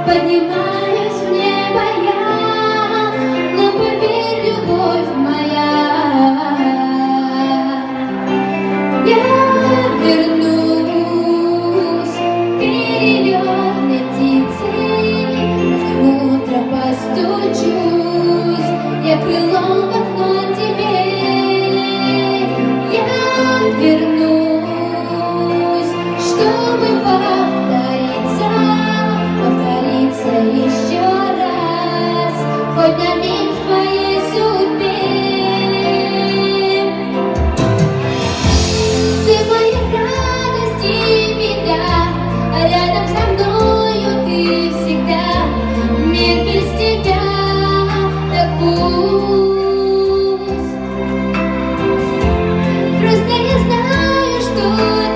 Поднимаюсь в небо я, но поверь, любовь моя, я вернусь перелетной птицей, утро постучусь, я крылом в окно тебе, я вернусь, чтобы еще раз, хоть на миг в твоей судьбе. Ты моя радость и беда, а рядом со мною ты всегда. Мир без тебя так пуст. Просто я знаю, что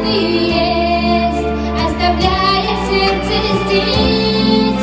ты есть, оставляя сердце здесь.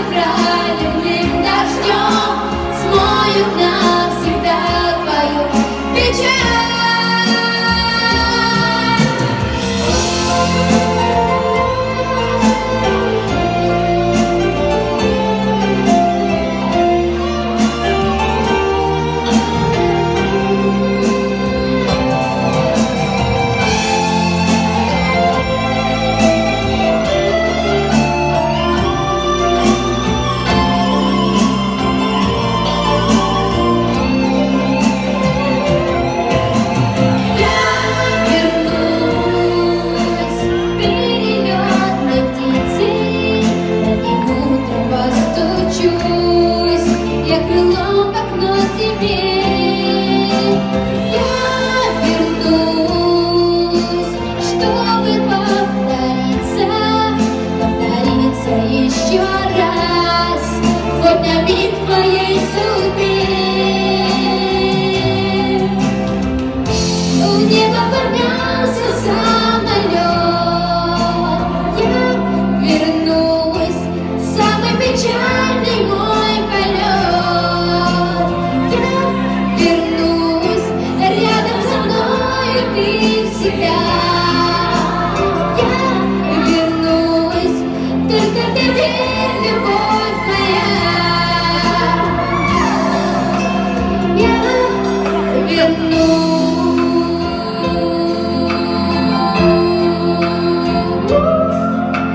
Проливным дождем смоют навсегда твою печаль. Я крылом в окно тебе, я вернусь, чтобы повториться еще раз, хоть на миг в твоей судьбе. В небо поднялся